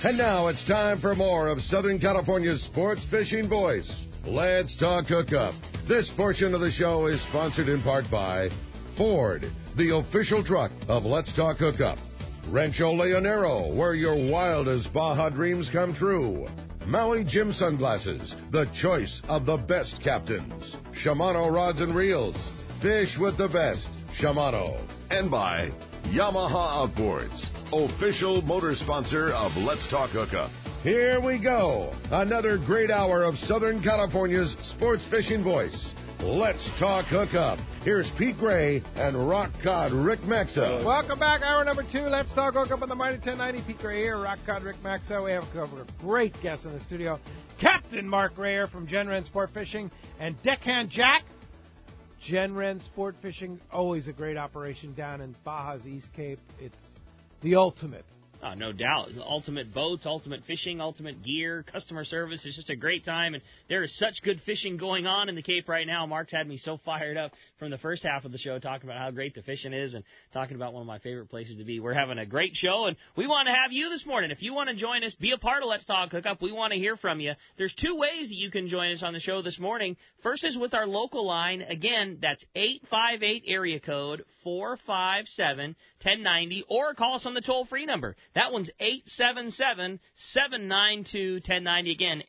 And now it's time for more of Southern California's sports fishing voice. Let's Talk Hookup. This portion of the show is sponsored in part by Ford, the official truck of Let's Talk Hookup. Rancho Leonero, where your wildest Baja dreams come true. Maui Jim Sunglasses, the choice of the best captains. Shimano Rods and Reels, fish with the best. Shimano. And by Yamaha Outboards, official motor sponsor of Let's Talk Hookup. Here we go. Another great hour of Southern California's sports fishing voice. Let's Talk Hookup. Here's Pete Gray and Rock Cod Rick Maxa. Welcome back. Hour number 2. Let's Talk Hookup on the Mighty 1090. Pete Gray here, Rock Cod Rick Maxa. We have a great guest in the studio. Captain Mark Rayor from Wren Sportfishing and Deckhand Jack. Wren Sportfishing, always a great operation down in Baja's East Cape. It's the ultimate. Oh, no doubt. Ultimate boats, ultimate fishing, ultimate gear, customer service. It's just a great time, and there is such good fishing going on in the Cape right now. Mark's had me so fired up from the first half of the show talking about how great the fishing is and talking about one of my favorite places to be. We're having a great show, and we want to have you this morning. If you want to join us, be a part of Let's Talk Hookup. We want to hear from you. There's 2 ways that you can join us on the show this morning. First is with our local line. Again, that's 858 area code 457-1090, or call us on the toll-free number. That one's 877-792-1090. Again,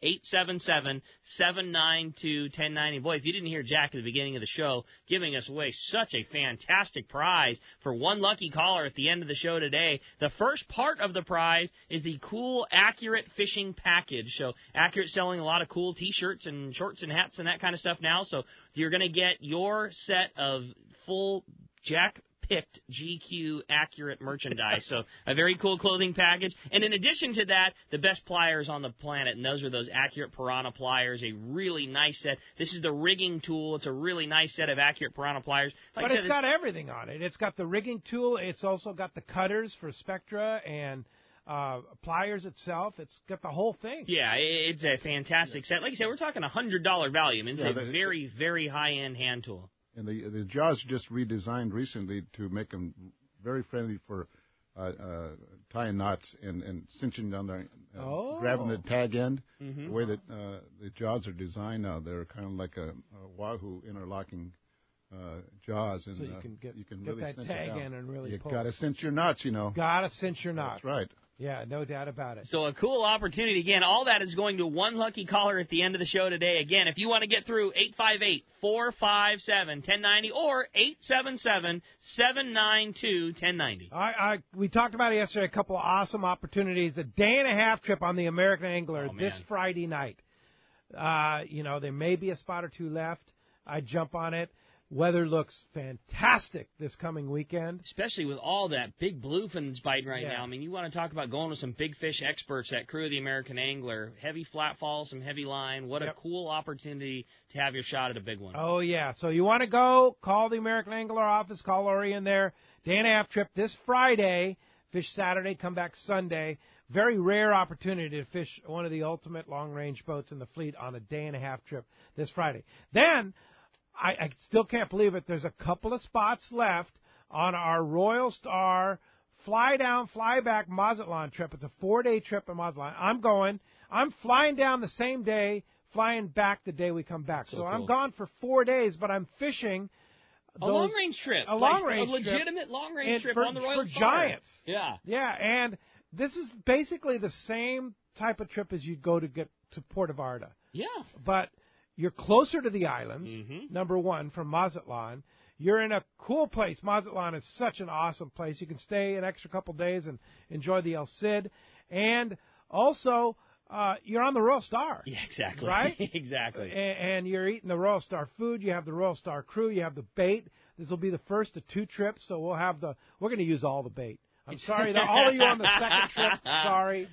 877-792-1090. Boy, if you didn't hear Jack at the beginning of the show giving us away such a fantastic prize for one lucky caller at the end of the show today. The first part of the prize is the cool Accurate fishing package. So Accurate selling a lot of cool T-shirts and shorts and hats and that kind of stuff now. So you're going to get your set of full Jack-picked GQ Accurate merchandise. So a very cool clothing package. And in addition to that, the best pliers on the planet, and those are those Accurate Piranha pliers, a really nice set. This is the rigging tool. It's a really nice set of Accurate Piranha pliers. But it's got everything on it. It's got the rigging tool. It's also got the cutters for Spectra and pliers itself. It's got the whole thing. Yeah, it's a fantastic set. Like I said, we're talking $100 value. It's a very, very high-end hand tool. And the jaws just redesigned recently to make them very friendly for tying knots and cinching down there, grabbing the tag end. Mm-hmm. The way that the jaws are designed now, they're kind of like a Wahoo interlocking jaws. And so you can get really that cinch tag it down. in and really pull. You got to cinch your knots, Got to cinch your knots. That's right. Yeah, no doubt about it. So a cool opportunity. Again, all that is going to one lucky caller at the end of the show today. Again, if you want to get through, 858-457-1090 or 877-792-1090. We talked about it yesterday, a couple of awesome opportunities. A day-and-a-half trip on the American Angler this Friday night. There may be a spot or 2 left. I'd jump on it. Weather looks fantastic this coming weekend. Especially with all that big bluefins biting right now. I mean, you want to talk about going with some big fish experts, that crew of the American Angler. Heavy flat fall, some heavy line. What a cool opportunity to have your shot at a big one. Oh, yeah. So you want to go, call the American Angler office, call Lori in there. Day-and-a-half trip this Friday. Fish Saturday, come back Sunday. Very rare opportunity to fish one of the ultimate long-range boats in the fleet on a day-and-a-half trip this Friday. Then I still can't believe it. There's a couple of spots left on our Royal Star fly-down, fly-back Mazatlan trip. It's a 4-day trip in Mazatlan. I'm going. I'm flying down the same day, flying back the day we come back. So cool. I'm gone for 4 days, but I'm fishing a long-range trip. A long-range trip. A legitimate long-range trip on the Royal Star. For giants. Yeah. Yeah, and this is basically the same type of trip as you'd go to get to Puerto Vallarta. Yeah. But you're closer to the islands, number one, from Mazatlan. You're in a cool place. Mazatlan is such an awesome place. You can stay an extra couple days and enjoy the El Cid. And also, you're on the Royal Star. Yeah, exactly. Right? Exactly. And you're eating the Royal Star food. You have the Royal Star crew. You have the bait. This will be the first of 2 trips, so we're going to use all the bait. I'm sorry, all of you on the second trip, sorry.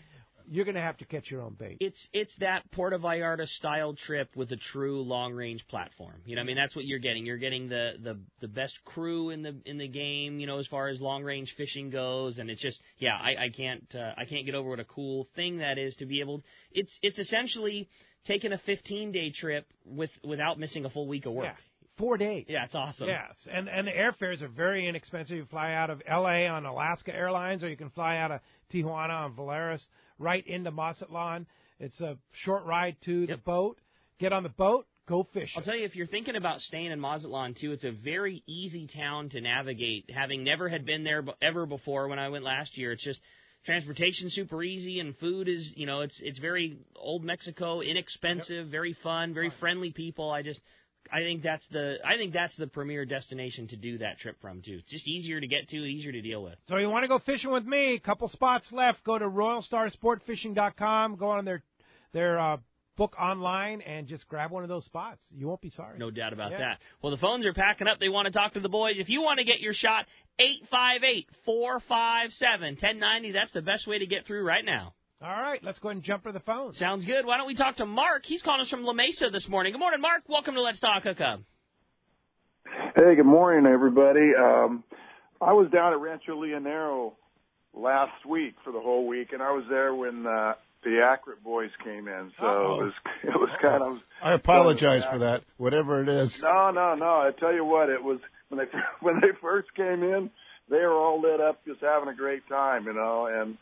You're going to have to catch your own bait. It's that Puerto Vallarta style trip with a true long range platform. I mean, that's what you're getting. You're getting the best crew in the game, as far as long range fishing goes. And it's just, I can't get over what a cool thing that is to be able. It's essentially taking a 15-day trip without missing a full week of work. Yeah. 4 days. Yeah, it's awesome. Yes, and the airfares are very inexpensive. You fly out of L.A. on Alaska Airlines, or you can fly out of Tijuana on Volaris right into Mazatlan. It's a short ride to the boat. Get on the boat, go fishing. I'll tell you, if you're thinking about staying in Mazatlan, too, it's a very easy town to navigate. Having never had been there ever before when I went last year, it's just transportation super easy, and food is, it's very old Mexico, inexpensive, very fun, very friendly people. I think that's the premier destination to do that trip from, too. It's just easier to get to, easier to deal with. So you want to go fishing with me? A couple spots left. Go to RoyalStarSportFishing.com. Go on their book online and just grab one of those spots. You won't be sorry. No doubt about that. Well, the phones are packing up. They want to talk to the boys. If you want to get your shot, 858-457-1090. That's the best way to get through right now. All right, let's go ahead and jump for the phone. Sounds good. Why don't we talk to Mark? He's calling us from La Mesa this morning. Good morning, Mark. Welcome to Let's Talk Hookup. Hey, good morning, everybody. I was down at Rancho Leonero last week for the whole week, and I was there when the Accurate boys came in, so it was kind of. I apologize for that, whatever it is. No. I tell you what, it was when they first came in, they were all lit up, just having a great time, and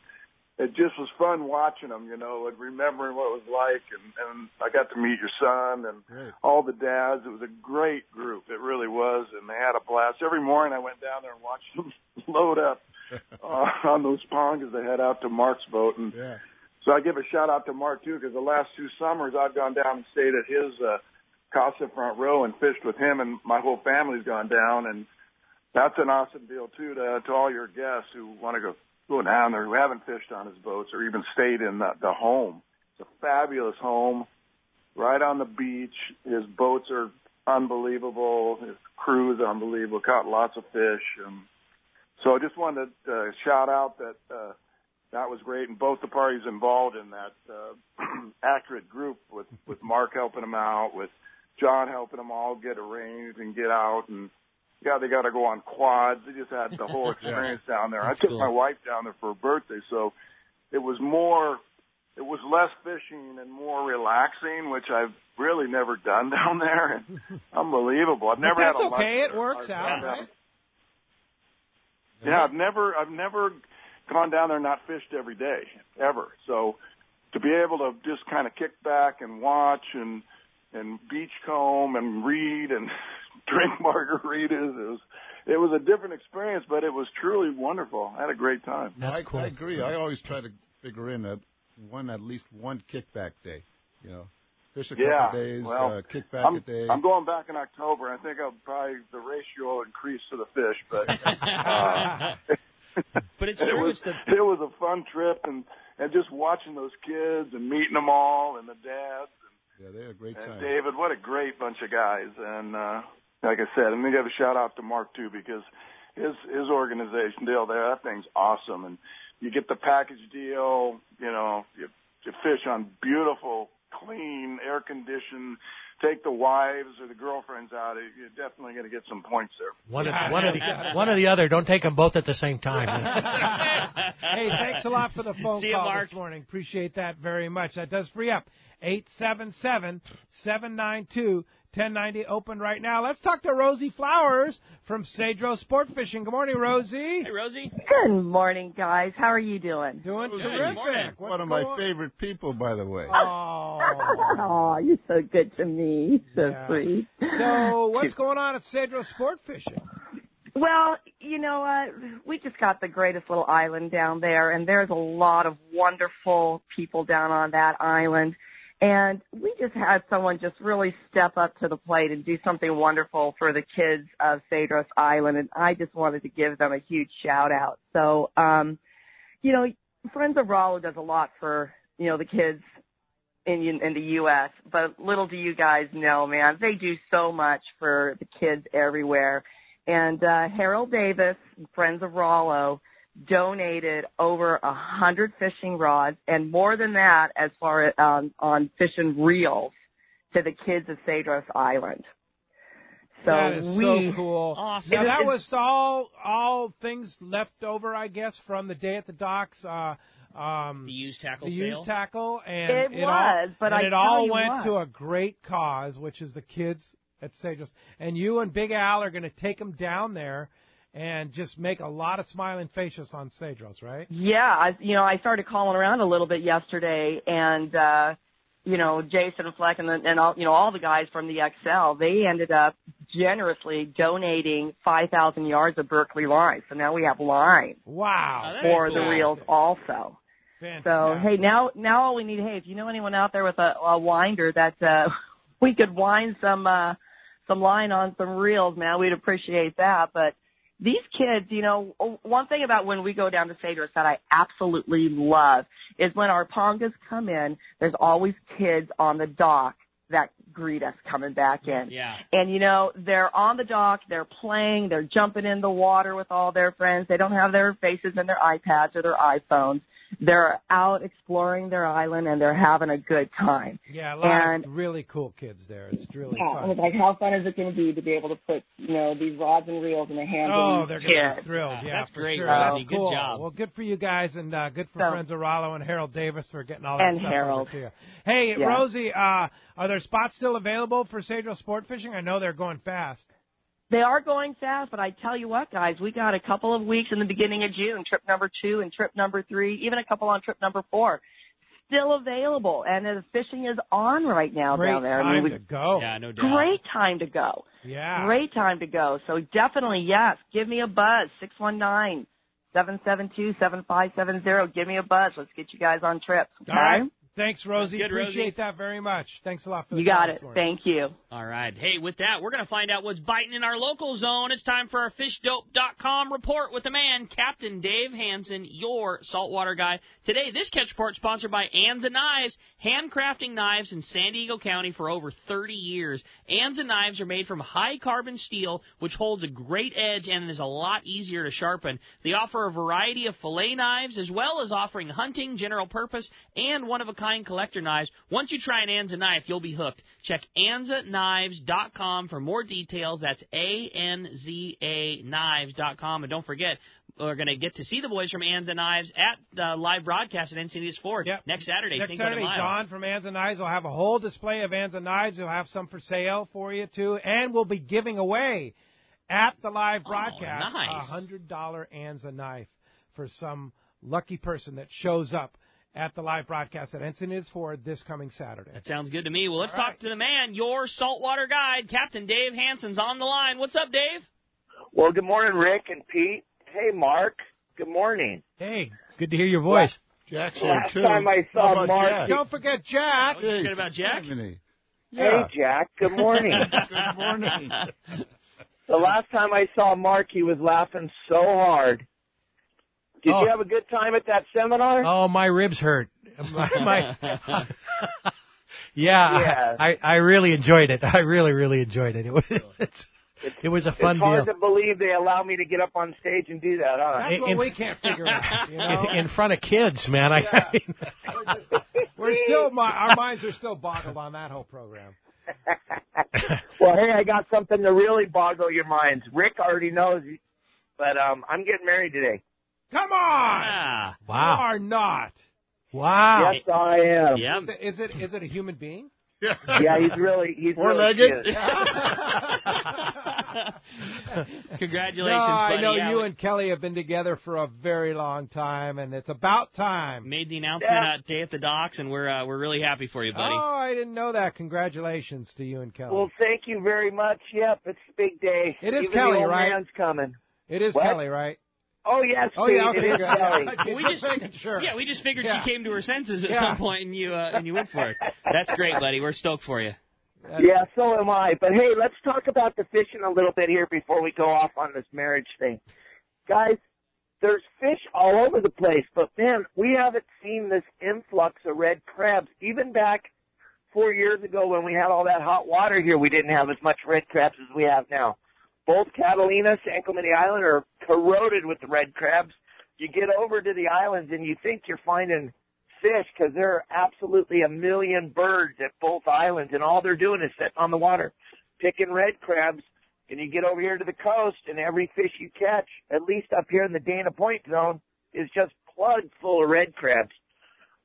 it just was fun watching them, and remembering what it was like, and I got to meet your son and all the dads. It was a great group, it really was, and they had a blast. Every morning I went down there and watched them load up on those ponds as they head out to Mark's boat, and. Yeah. So I give a shout-out to Mark, too, because the last 2 summers I've gone down and stayed at his Casa Front Row and fished with him, and my whole family's gone down. And that's an awesome deal, too, to all your guests who want to go down there, who haven't fished on his boats or even stayed in the home. It's a fabulous home right on the beach. His boats are unbelievable. His crew is unbelievable. Caught lots of fish. So I just wanted to shout out that that was great, and both the parties involved in that Accurate group with Mark helping them out, with John helping them all get arranged and get out, and they got to go on quads. They just had the whole experience down there. I took my wife down there for her birthday, so it was less fishing and more relaxing, which I've really never done down there. And unbelievable. I've never had a lunch okay. There. It works out, right? Yeah, I've never gone down there and not fished every day, ever. So to be able to just kind of kick back and watch and beachcomb and read and drink margaritas, it was a different experience, but it was truly wonderful. I had a great time. That's cool. I agree. I always try to figure in at least one kickback day. Fish a couple days, kick back a day. I'm going back in October. I think the ratio will increase to the fish, but. But it's true. It was a fun trip, and just watching those kids and meeting them all and the dads. They had a great time. And David, what a great bunch of guys. And like I said, I'm going to give a shout-out to Mark, too, because his organization deal there, that thing's awesome. And you get the package deal, you fish on beautiful, clean, air-conditioned. Take the wives or the girlfriends out, you're definitely going to get some points there. One or the other. Don't take them both at the same time. Hey, thanks a lot for the phone call Mark. this morning. Appreciate that very much. That does free up. 877-792-1090 open right now. Let's talk to Rosie Flowers from Cedro Sportfishing. Good morning, Rosie. Hey, Rosie. Good morning, guys. How are you doing? Doing terrific. One of my favorite people, by the way. Oh, you're so good to me. So sweet. So what's going on at Cedro Sportfishing? Well, you know what? We just got the greatest little island down there, and there's a lot of wonderful people down on that island. And we just had someone just really step up to the plate and do something wonderful for the kids of Cedros Island, and I just wanted to give them a huge shout-out. So, Friends of Rollo does a lot for, the kids in the U.S., but little do you guys know, man, they do so much for the kids everywhere. And Harold Davis, Friends of Rollo, donated over 100 fishing rods and more than that as far as on fishing reels to the kids of Cedros Island. So that is so cool. Awesome. Now, that was all things left over, I guess, from the day at the docks. The used tackle sale. Used tackle, and it all went to a great cause, which is the kids at Cedros. And you and Big Al are going to take them down there and just make a lot of smiling faces on Cedros, right? Yeah, I started calling around a little bit yesterday, and Jason Fleck and all the guys from the XL, they ended up generously donating 5,000 yards of Berkeley line. So now we have line. Wow. For the reels also. Fantastic. So hey, now all we need, if you know anyone out there with a winder that we could wind some line on some reels, man, we'd appreciate that. But these kids, one thing about when we go down to Cedros that I absolutely love is when our pongas come in, there's always kids on the dock that greet us coming back in. Yeah. And, they're on the dock, they're playing, they're jumping in the water with all their friends. They don't have their faces in their iPads or their iPhones. They're out exploring their island, and they're having a good time. Yeah, a lot of really cool kids there. It's really fun. It's like, how fun is it going to be able to put, these rods and reels in the hands of they're these going to kids? be thrilled. Yeah, that's for great, sure. Rosie. That's cool. Good job. Well, good for you guys, and good for Friends of Rollo and Harold Davis for getting all that stuff over to you. Hey, Yeah. Rosie, are there spots still available for Cedros Sport Fishing? I know they're going fast. They are going fast, but I tell you what, guys, we got a couple of weeks in the beginning of June, trip number 2 and trip number 3, even a couple on trip number 4, still available. And the fishing is on right now down there. Great time to go. Yeah, no doubt. Great time to go. Yeah. Great time to go. So definitely, yes, give me a buzz, 619-772-7570. Give me a buzz. Let's get you guys on trips. Okay? All right. Thanks, Rosie. Good, Appreciate Rosie. that very much. Thanks a lot for the You got call it. this morning. Thank you. All right. Hey, with that, we're going to find out what's biting in our local zone. It's time for our FishDope.com report with the man, Captain Dave Hansen, your saltwater guy. Today, this catch report sponsored by Anza Knives, handcrafting knives in San Diego County for over 30 years. Anza Knives are made from high-carbon steel, which holds a great edge and is a lot easier to sharpen. They offer a variety of fillet knives, as well as offering hunting, general purpose, and one-of-a-kind collector knives. Once you try an Anza knife, you'll be hooked. Check AnzaKnives.com for more details. That's ANZA Knives.com. And don't forget, we're going to get to see the boys from Anza Knives at the live broadcast at Encinitas Ford next Saturday. Next Saturday, Don from Anza Knives will have a whole display of Anza Knives. He'll have some for sale for you, too. And we'll be giving away at the live broadcast a $100 Anza knife for some lucky person that shows up at the live broadcast at Encinitas Ford this coming Saturday. That sounds good to me. Well, let's talk to the man, your saltwater guide, Captain Dave Hansen's on the line. What's up, Dave? Well, good morning, Rick and Pete. Hey, Mark. Good morning. Hey, good to hear your voice. Jack's here, Last too. time I saw How about Mark... Jack? Don't forget Jack. Don't forget about Jack. Yeah. Hey, Jack. Good morning. Good morning. The last time I saw Mark, he was laughing so hard. Did you have a good time at that seminar? Oh, my ribs hurt. Yeah. I really enjoyed it. I really enjoyed it. It was a fun It's hard deal. to believe they allow me to get up on stage and do that, huh? That's what we can't figure out. You know? In front of kids, man. We're still, our minds are still boggled on that whole program. Well, hey, I got something to really boggle your minds. Rick already knows, but I'm getting married today. Come on! Ah, wow. You are not. Wow. Yes, I am. yeah. Is it a human being? Yeah, he's really Four-legged? cute. Congratulations, No, I buddy. know Yeah, you we and Kelly have been together for a very long time, and it's about time. made the announcement today at the docks, and we're really happy for you, buddy. Oh, I didn't know that. Congratulations to you and Kelly. Well, thank you very much. Yep, it's a big day. It is Even Kelly, the old right? man's coming. It is What? Kelly, right? Oh, yes, Oh, Pete, yeah, okay, it is good. Kelly. We Just just- making sure. Yeah, we just figured Yeah. she came to her senses at Yeah. some point, and you went for it. That's great, buddy. We're stoked for you. Yeah, so am I. But, hey, let's talk about the fishing a little bit here before we go off on this marriage thing. Guys, there's fish all over the place, but, man, we haven't seen this influx of red crabs. Even back 4 years ago when we had all that hot water here, we didn't have as much red crabs as we have now. Both Catalina, San Clemente Island are corroded with the red crabs. You get over to the islands and you think you're finding fish because there are absolutely a million birds at both islands, and all they're doing is sitting on the water picking red crabs. And you get over here to the coast, and every fish you catch, at least up here in the Dana Point zone, is just plugged full of red crabs.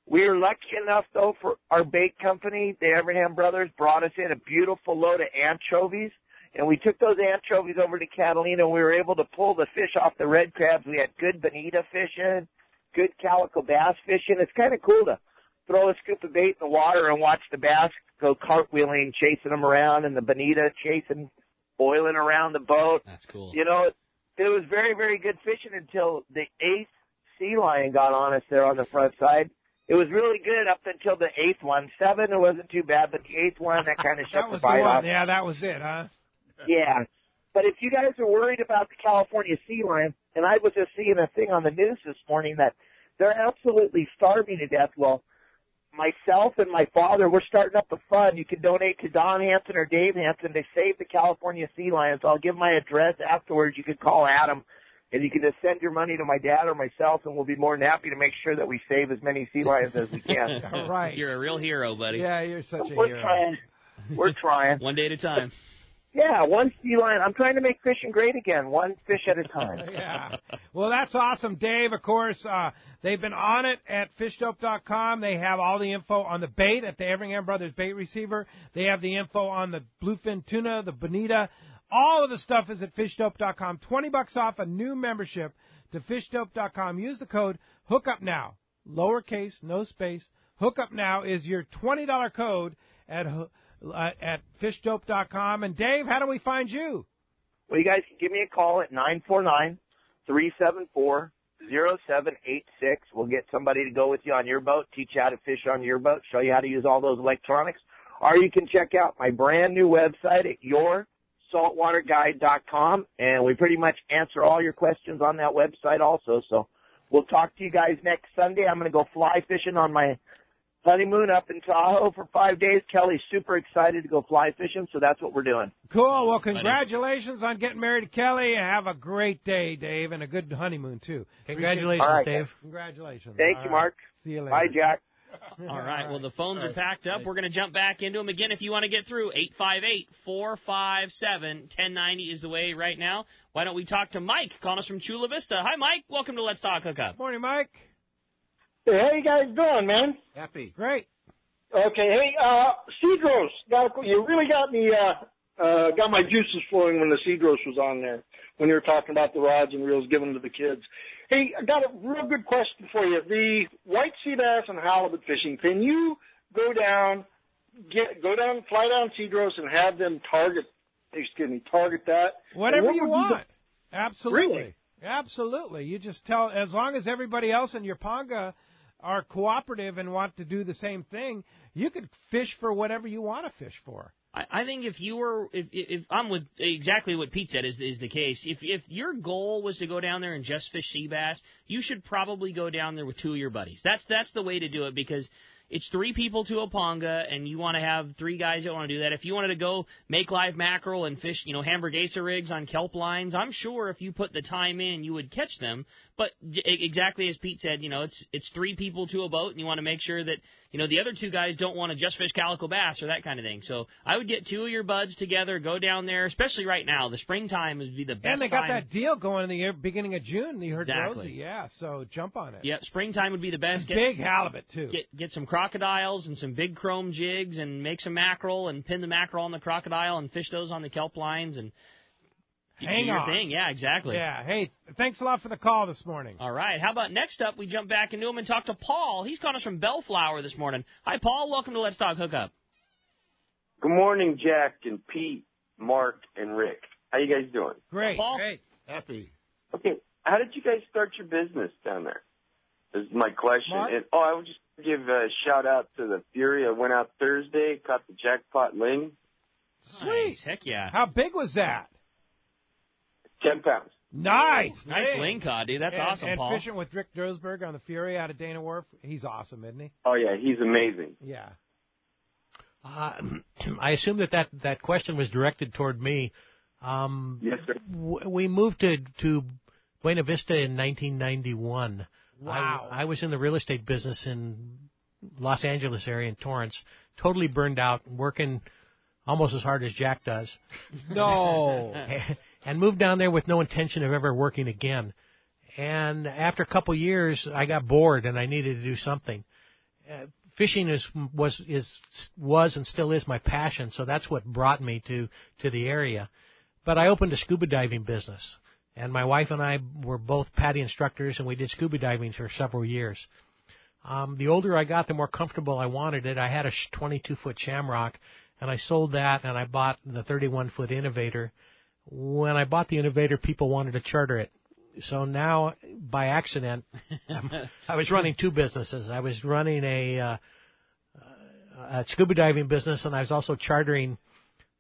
We were lucky enough, though, for our bait company, the Abraham Brothers, brought us in a beautiful load of anchovies. And we took those anchovies over to Catalina, and we were able to pull the fish off the red crabs. We had good bonita fishing, good calico bass fishing. It's kind of cool to throw a scoop of bait in the water and watch the bass go cartwheeling, chasing them around, and the bonita chasing, boiling around the boat. That's cool. You know, it was very, very good fishing until the 8th sea lion got on us there on the front side. It was really good up until the 8th one. 7, it wasn't too bad, but the 8th one, that kind of shut the bite off. Yeah, that was it, huh? Yeah. But if you guys are worried about the California sea lion, and I was just seeing a thing on the news this morning that they're absolutely starving to death. Well, myself and my father, we're starting up a fund. You can donate to Don Hansen or Dave Hansen to save the California sea lions. I'll give my address afterwards. You can call Adam, and you can just send your money to my dad or myself, and we'll be more than happy to make sure that we save as many sea lions as we can. All right. You're a real hero, buddy. Yeah, you're such a We're hero. trying. We're trying. One day at a time. Yeah, one sea lion. I'm trying to make fishing great again, one fish at a time. Yeah. Well, that's awesome, Dave. Of course, they've been on it at fishdope.com. They have all the info on the bait at the Everingham Brothers bait receiver. They have the info on the bluefin tuna, the bonita. All of the stuff is at fishdope.com. $20 off a new membership to fishdope.com. Use the code HOOKUPNOW. Lowercase, no space. HOOKUPNOW is your $20 code at fishdope.com. And Dave, how do we find you? Well, you guys can give me a call at 949-374-0786. We'll get somebody to go with you on your boat, teach you how to fish on your boat, show you how to use all those electronics. Or you can check out my brand new website at yoursaltwaterguide.com, and we pretty much answer all your questions on that website also. So we'll talk to you guys next Sunday. I'm going to go fly fishing on my honeymoon up in Tahoe for 5 days. Kelly's super excited to go fly fishing, so that's what we're doing. Cool. Well, congratulations on getting married to Kelly. Have a great day, Dave, and a good honeymoon, too. Congratulations, right, Dave. Congratulations. Thank you, Mark. See you later. Bye, Jack. All right. Well, the phones are packed up. We're going to jump back into them again. If you want to get through, 858-457-1090 is the way right now. Why don't we talk to Mike, calling us from Chula Vista. Hi, Mike. Welcome to Let's Talk Hookup. Morning, Mike. Hey, how you guys doing, man? Happy. Great. Okay, hey, Cedros, you really got me, got my juices flowing when the Cedros was on there, when you were talking about the rods and reels given to the kids. Hey, I got a real good question for you. The white sea bass and halibut fishing, can you fly down Cedros and have them target that? Whatever you want. Absolutely. Really? Absolutely. You just tell, as long as everybody else in your Ponga are cooperative and want to do the same thing, you could fish for whatever you want to fish for. I think if I'm with exactly what Pete said is the case. If your goal was to go down there and just fish sea bass, you should probably go down there with 2 of your buddies. That's the way to do it, because it's 3 people to a Ponga, and you want to have 3 guys that want to do that. If you wanted to go make live mackerel and fish, hamburguesa rigs on kelp lines, I'm sure if you put the time in, you would catch them. But exactly as Pete said, it's 3 people to a boat, and you want to make sure that, the other 2 guys don't want to just fish calico bass or that kind of thing. So I would get 2 of your buds together, go down there, especially right now. The springtime would be the best time. And they got that deal going in the beginning of June. You heard Exactly. Rosie. Yeah, so jump on it. Yeah, springtime would be the best. Big halibut, too. Get some crocodiles and some big chrome jigs and make some mackerel and pin the mackerel on the crocodile and fish those on the kelp lines and Hang do your on. thing. Yeah, exactly. Yeah. Hey, thanks a lot for the call this morning. All right. How about next up, we jump back into him and talk to Paul. He's calling us from Bellflower this morning. Hi, Paul. Welcome to Let's Talk Hookup. Good morning, Jack and Pete, Mark, and Rick. How you guys doing? Great. Paul? Great. Happy. Okay. How did you guys start your business down there? Is my question. Mark? And, I would just give a shout-out to the Fury. I went out Thursday, caught the jackpot ling. Sweet. Nice. Heck yeah. How big was that? 10 pounds. Nice. Nice Hey. ling cod, dude. That's awesome, and Paul. fishing with Rick Drosberg on the Fury out of Dana Wharf. He's awesome, isn't he? Oh, yeah, he's amazing. Yeah. I assume that question was directed toward me. Yes, sir. We moved to Buena Vista in 1991. Wow. I was in the real estate business in Los Angeles area in Torrance, totally burned out, working almost as hard as Jack does. No. And moved down there with no intention of ever working again. And after a couple years, I got bored and I needed to do something. fishing was and still is my passion, so that's what brought me to the area. But I opened a scuba diving business, and my wife and I were both PADI instructors, and we did scuba diving for several years. The older I got, the more comfortable I wanted it. I had a 22-foot Shamrock, and I sold that, and I bought the 31-foot Innovator. When I bought the Innovator, people wanted to charter it. So now, by accident, I was running two businesses. I was running a scuba diving business, and I was also chartering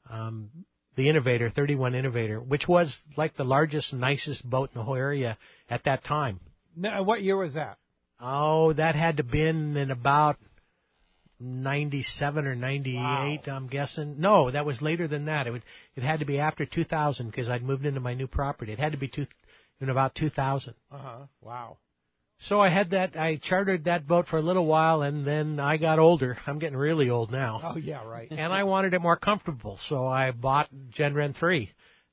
the Innovator, 31 Innovator, which was like the largest, nicest boat in the whole area at that time. Now, what year was that? Oh, that had to have been in about 97 or 98, wow. I'm guessing. No, that was later than that. It had to be after 2000 because I'd moved into my new property. It had to be in about 2000. Wow. So I chartered that boat for a little while, and then I got older. I'm getting really old now. Oh, yeah, right. And I wanted it more comfortable, so I bought Genren 3.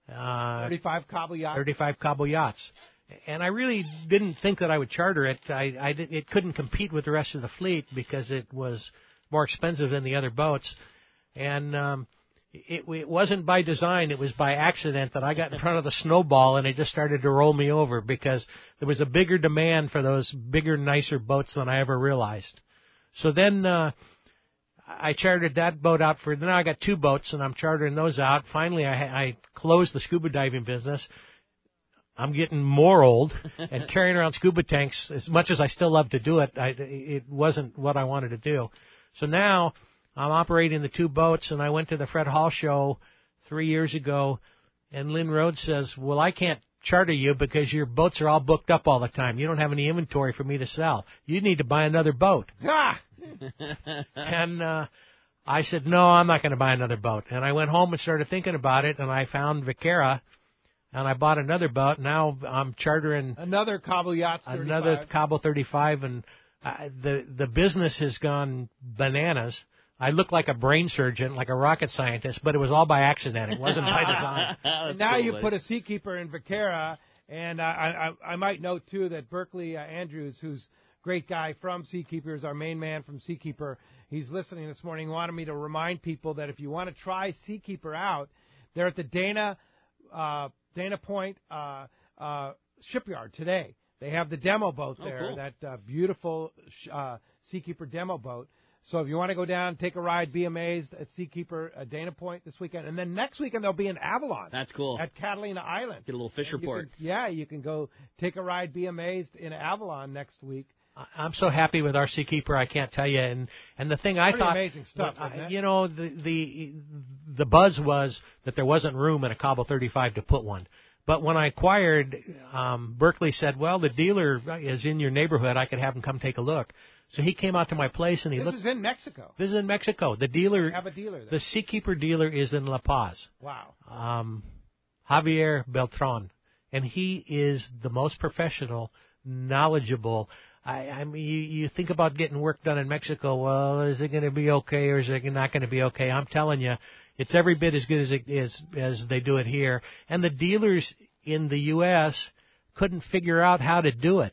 35 Cobble Yachts? 35 Cobble Yachts. And I really didn't think that I would charter it. It couldn't compete with the rest of the fleet because it was more expensive than the other boats. And it wasn't by design. It was by accident that I got in front of the snowball, and it just started to roll me over because there was a bigger demand for those bigger, nicer boats than I ever realized. So then I chartered that boat out then I got two boats, and I'm chartering those out. Finally, I closed the scuba diving business. I'm getting more old, and carrying around scuba tanks, as much as I still love to do it, it wasn't what I wanted to do. So now I'm operating the two boats, and I went to the Fred Hall show 3 years ago, and Lynn Rhodes says, well, I can't charter you because your boats are all booked up all the time. You don't have any inventory for me to sell. You need to buy another boat. And I said, no, I'm not going to buy another boat. And I went home and started thinking about it, and I found Vicara, and I bought another boat. Now I'm chartering another Cobble Yachts 35. Another Cobble 35, and the business has gone bananas. I look like a brain surgeon, like a rocket scientist, but it was all by accident. It wasn't by design. And now you put a Seakeeper in Vicara, and I might note, too, that Berkeley Andrews, who's a great guy from Seakeeper, is our main man from Seakeeper. He's listening this morning. He wanted me to remind people that if you want to try Seakeeper out, they're at the Dana Point shipyard today. They have the demo boat there, cool. that beautiful Seakeeper demo boat. So if you want to go down, take a ride, be amazed at Seakeeper Dana Point this weekend. And then next weekend they'll be in Avalon. That's cool. At Catalina Island. Get a little fish report. You can go take a ride, be amazed in Avalon next week. I'm so happy with our Seakeeper, I can't tell you. And the thing I Pretty thought, amazing stuff, isn't it? you know, the buzz was that there wasn't room in a Cobble 35 to put one. But when I acquired, Berkeley said, well, the dealer is in your neighborhood. I could have him come take a look. So he came out to my place, and he looked. This is in Mexico. This is in Mexico. The dealer. We have a dealer there. The Seakeeper dealer is in La Paz. Wow. Javier Beltran. And he is the most professional, knowledgeable. I mean, you think about getting work done in Mexico. Well, is it going to be okay or is it not going to be okay? I'm telling you, it's every bit as good as it is as they do it here. And the dealers in the U.S. couldn't figure out how to do it.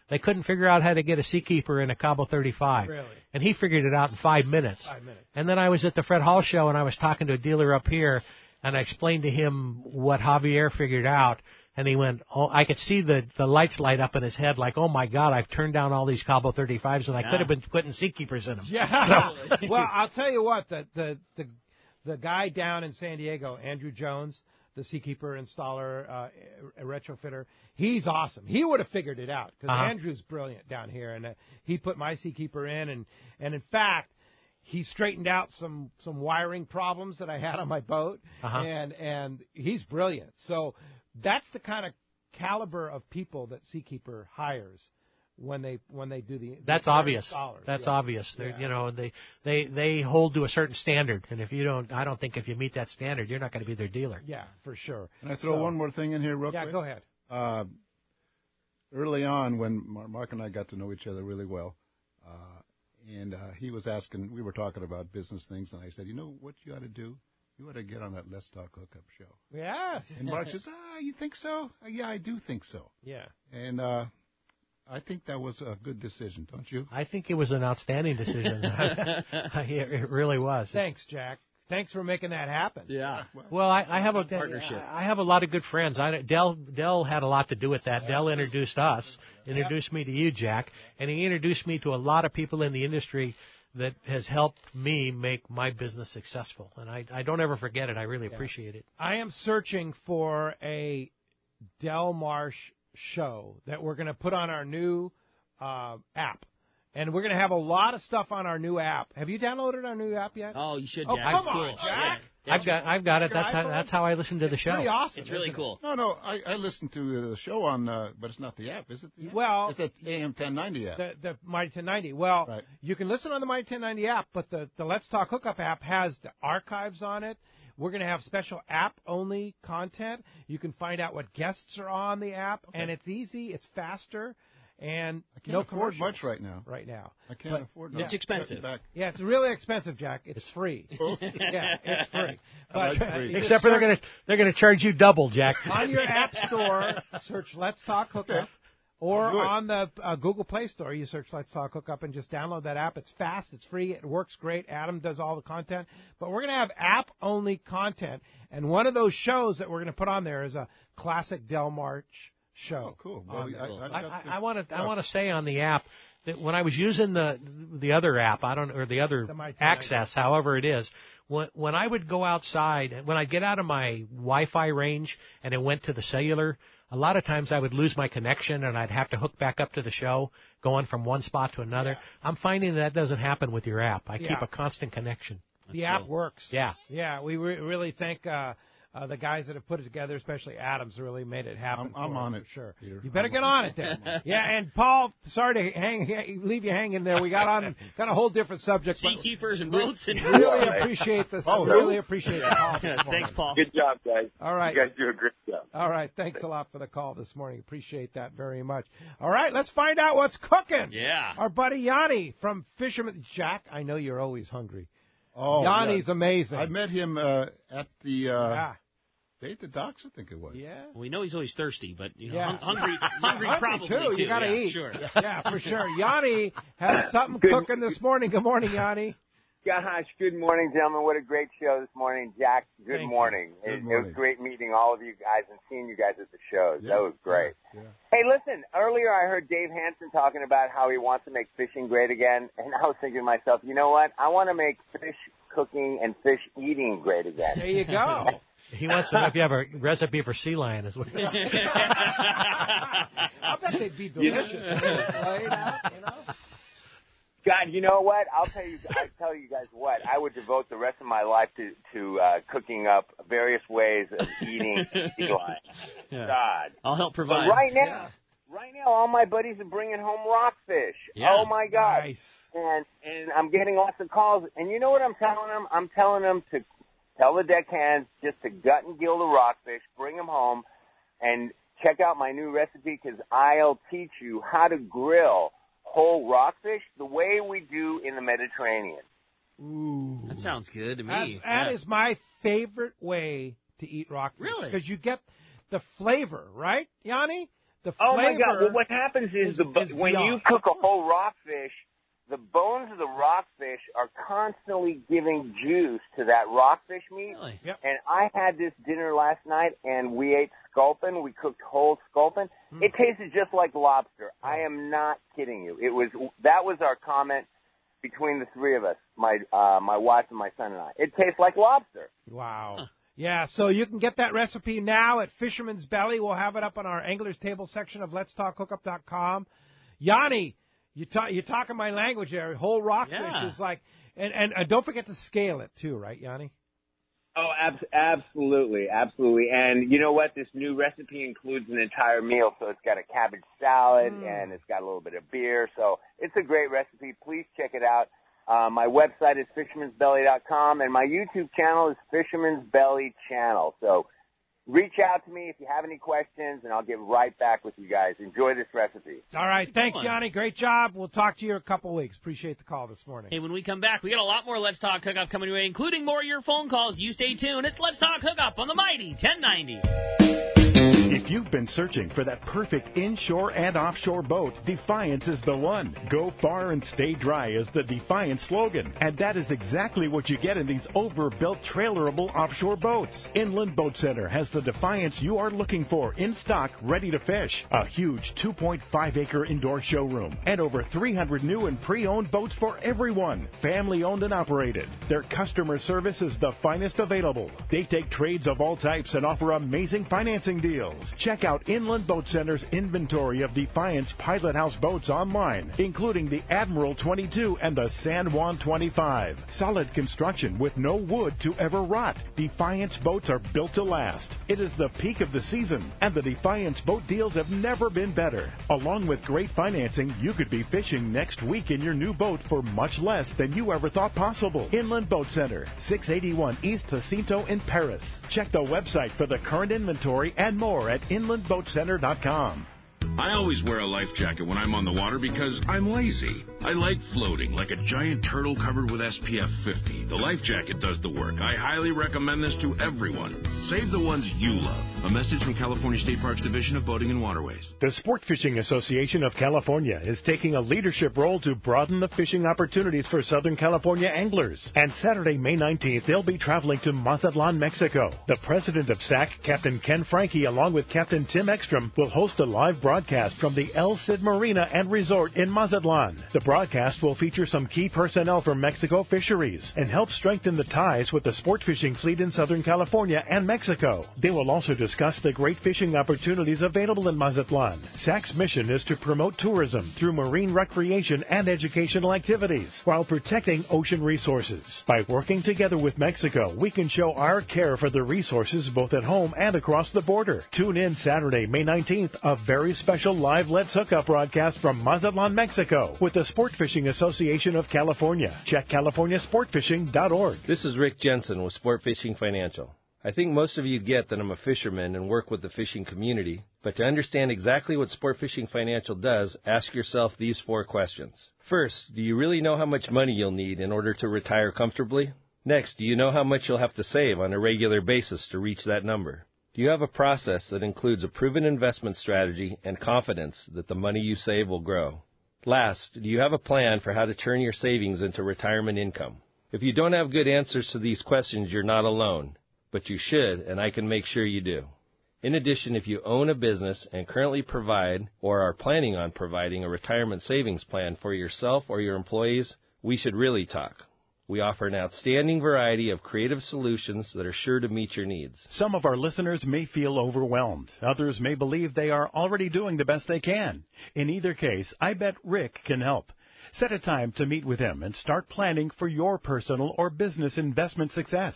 They couldn't figure out how to get a Seakeeper in a Cobble 35. Really? And he figured it out in 5 minutes. 5 minutes. And then I was at the Fred Hall show, and I was talking to a dealer up here, and I explained to him what Javier figured out. And he went, oh, I could see the lights light up in his head like, oh, my God, I've turned down all these Cobble 35s, and I could have been putting Seakeepers in them. Yeah. So. Well, I'll tell you what, the guy down in San Diego, Andrew Jones, the Seakeeper installer, retrofitter, he's awesome. He would have figured it out because Andrew's brilliant down here, and he put my Seakeeper in, and in fact, he straightened out some wiring problems that I had on my boat, and he's brilliant. So that's the kind of caliber of people that Seakeeper hires when they do the. That's obvious. Installers. That's yeah. obvious. Yeah. You know, they hold to a certain standard, and if you don't, I don't think if you meet that standard, you're not going to be their dealer. Yeah, for sure. Can I throw one more thing in here real quick? Yeah, go ahead. Early on, when Mark and I got to know each other really well, and he was asking, we were talking about business things, and I said, you know what you ought to do? You ought to get on that Let's Talk Hookup show. Yes. And Mark says, you think so? Yeah, I do think so. Yeah. And I think that was a good decision, don't you? I think it was an outstanding decision. It really was. Thanks, Jack. Thanks for making that happen. Yeah. Well, I have a partnership. I have a lot of good friends. Dell had a lot to do with that. Dell introduced us, introduced me to you, Jack, and he introduced me to a lot of people in the industry that has helped me make my business successful. And I don't ever forget it. I really appreciate it. I am searching for a Del Marsh show that we're going to put on our new app. And we're going to have a lot of stuff on our new app. Have you downloaded our new app yet? Oh, you should, Oh, Jack. come It's on, cool. Jack. Yeah. I've got it. That's how I listen to the show. Pretty awesome. It's really cool. No, I listened to the show on, but it's not the app, is it? The app? Well, it's that AM 1090 app. The Mighty 1090. Well, Right. You can listen on the Mighty 1090 app, but the Let's Talk Hookup app has the archives on it. We're going to have special app-only content. You can find out what guests are on the app, and it's easy, it's faster, and I can't no afford commercials much right now. I can't afford It's expensive. Yeah, it's really expensive, Jack. It's free. Yeah, it's free. But free. Except for they're gonna charge you double, Jack. on your app store, search Let's Talk Hookup, or on the Google Play Store, you search Let's Talk Hookup and just download that app. It's fast, it's free, it works great. Adam does all the content, but we're going to have app-only content, and one of those shows that we're going to put on there is a classic Del Marsh show. Oh, cool. Well, I want to say on the app that when I was using the other app, the other access, however it is, when I would go outside, when I get out of my Wi-Fi range and it went to the cellular, a lot of times I would lose my connection and I'd have to hook back up to the show, going from one spot to another. I'm finding that doesn't happen with your app. I keep a constant connection. The app works. Yeah. Yeah, we really thank the guys that have put it together, especially Adams, really made it happen. I'm on it, sure. Peter. You better get on it then. Yeah, and Paul, sorry to leave you hanging there. We got a whole different subject. Seakeepers and boats and really appreciate this. Really appreciate the call this morning. Thanks, Paul. Good job, guys. All right. You guys do a great job. All right. Thanks a lot for the call this morning. Appreciate that very much. All right. Let's find out what's cooking. Yeah. Our buddy Yanni from Fisherman. Jack, I know you're always hungry. Oh, Yanni's amazing. I met him at the day at the docks, I think it was. Yeah. We know he's always thirsty, but hungry probably too. You got to eat. Sure. Yeah, for sure. Yanni has something cooking this morning. Good morning, Yanni. Gosh, good morning, gentlemen. What a great show this morning. Jack, good morning. It was great meeting all of you guys and seeing you guys at the shows. Yeah. That was great. Yeah. Hey, listen, earlier I heard Dave Hansen talking about how he wants to make fishing great again, and I was thinking to myself, you know what? I want to make fish cooking and fish eating great again. There you go. He wants to know if you have a recipe for sea lion as well. I bet they'd be delicious. God, you know what? I'll tell you guys what. I would devote the rest of my life to cooking up various ways of eating sea lion. Yeah. God, I'll help provide. But right now, all my buddies are bringing home rockfish. Yeah. Oh my God! Nice. And I'm getting lots of calls. And you know what I'm telling them? I'm telling them to tell the deckhands just to gut and gill the rockfish, bring them home, and check out my new recipe because I'll teach you how to grill whole rockfish the way we do in the Mediterranean. Ooh. That sounds good to me. That is my favorite way to eat rockfish. Really? Because you get the flavor, right, Yanni? The Oh flavor. my God! Well, what happens is when you cook a whole rockfish, the bones of the rockfish are constantly giving juice to that rockfish meat. Really? Yep. And I had this dinner last night, and we ate sculpin. We cooked whole sculpin. It tasted just like lobster. I am not kidding you. That was our comment between the three of us, my wife and my son and I. It tastes like lobster. Wow. Huh. Yeah, so you can get that recipe now at Fisherman's Belly. We'll have it up on our Angler's Table section of letstalkhookup.com. Yanni, you're talking my language there. Whole rockfish is like, and don't forget to scale it too, right, Yanni? Oh, absolutely. And you know what? This new recipe includes an entire meal. So it's got a cabbage salad and it's got a little bit of beer. So it's a great recipe. Please check it out. My website is fishermansbelly.com and my YouTube channel is Fisherman's Belly Channel. So reach out to me if you have any questions, and I'll get right back with you guys. Enjoy this recipe. All right. Thanks, Yanni. Great job. We'll talk to you in a couple weeks. Appreciate the call this morning. Hey, when we come back, we got a lot more Let's Talk Hookup coming your way, including more of your phone calls. You stay tuned. It's Let's Talk Hookup on the Mighty 1090. If you've been searching for that perfect inshore and offshore boat, Defiance is the one. Go far and stay dry is the Defiance slogan. And that is exactly what you get in these overbuilt, trailerable offshore boats. Inland Boat Center has the Defiance you are looking for in stock, ready to fish. A huge 2.5-acre indoor showroom and over 300 new and pre-owned boats for everyone. Family-owned and operated. Their customer service is the finest available. They take trades of all types and offer amazing financing deals. Check out Inland Boat Center's inventory of Defiance Pilot House boats online, including the Admiral 22 and the San Juan 25. Solid construction with no wood to ever rot. Defiance boats are built to last. It is the peak of the season, and the Defiance boat deals have never been better. Along with great financing, you could be fishing next week in your new boat for much less than you ever thought possible. Inland Boat Center, 681 East Jacinto in Paris. Check the website for the current inventory and more at inlandboatcenter.com. I always wear a life jacket when I'm on the water because I'm lazy. I like floating like a giant turtle covered with SPF 50. The life jacket does the work. I highly recommend this to everyone. Save the ones you love. A message from California State Parks Division of Boating and Waterways. The Sportfishing Association of California is taking a leadership role to broaden the fishing opportunities for Southern California anglers. And Saturday, May 19th, they'll be traveling to Mazatlan, Mexico. The president of SAC, Captain Ken Franke, along with Captain Tim Ekstrom, will host a live broadcast from the El Cid Marina and Resort in Mazatlan. The broadcast will feature some key personnel from Mexico Fisheries and help strengthen the ties with the sport fishing fleet in Southern California and Mexico. They will also discuss the great fishing opportunities available in Mazatlan. SAC's mission is to promote tourism through marine recreation and educational activities while protecting ocean resources. By working together with Mexico, we can show our care for the resources both at home and across the border. Tune in Saturday, May 19th, a very special live Let's Hookup broadcast from Mazatlan, Mexico with the Sport Fishing Association of California. Check CaliforniaSportFishing.org. This is Rick Jensen with Sport Fishing Financial. I think most of you get that I'm a fisherman and work with the fishing community, but to understand exactly what Sport Fishing Financial does, ask yourself these 4 questions. First, do you really know how much money you'll need in order to retire comfortably? Next, do you know how much you'll have to save on a regular basis to reach that number? Do you have a process that includes a proven investment strategy and confidence that the money you save will grow? Last, do you have a plan for how to turn your savings into retirement income? If you don't have good answers to these questions, you're not alone, but you should, and I can make sure you do. In addition, if you own a business and currently provide or are planning on providing a retirement savings plan for yourself or your employees, we should really talk. We offer an outstanding variety of creative solutions that are sure to meet your needs. Some of our listeners may feel overwhelmed. Others may believe they are already doing the best they can. In either case, I bet Rick can help. Set a time to meet with him and start planning for your personal or business investment success.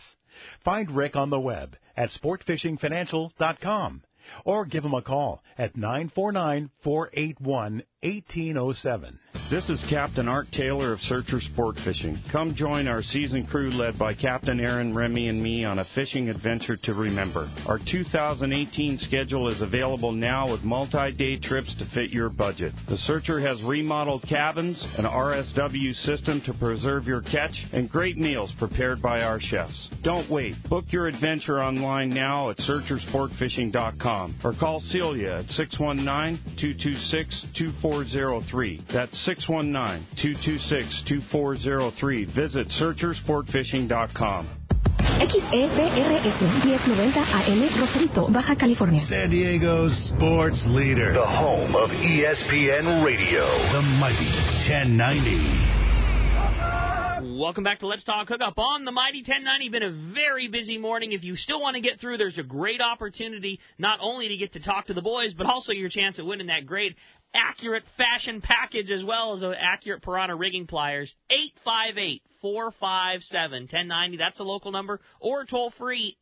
Find Rick on the web at sportfishingfinancial.com or give him a call at 949-481-1807. This is Captain Art Taylor of Searcher Sport Fishing. Come join our seasoned crew led by Captain Aaron, Remy, and me on a fishing adventure to remember. Our 2018 schedule is available now with multi-day trips to fit your budget. The Searcher has remodeled cabins, an RSW system to preserve your catch, and great meals prepared by our chefs. Don't wait. Book your adventure online now at searchersportfishing.com or call Celia at 619-226-2403. That's 619-226-2403. Visit searchersportfishing.com. XEPRS 1090 AM Rosarito, Baja California. San Diego's sports leader. The home of ESPN Radio. The mighty 1090. Welcome back to Let's Talk Hookup on the Mighty 1090. Been a very busy morning. If you still want to get through, there's a great opportunity not only to get to talk to the boys, but also your chance at winning that great accurate fashion package as well as accurate Piranha rigging pliers. 858-457-1090. That's a local number. Or toll free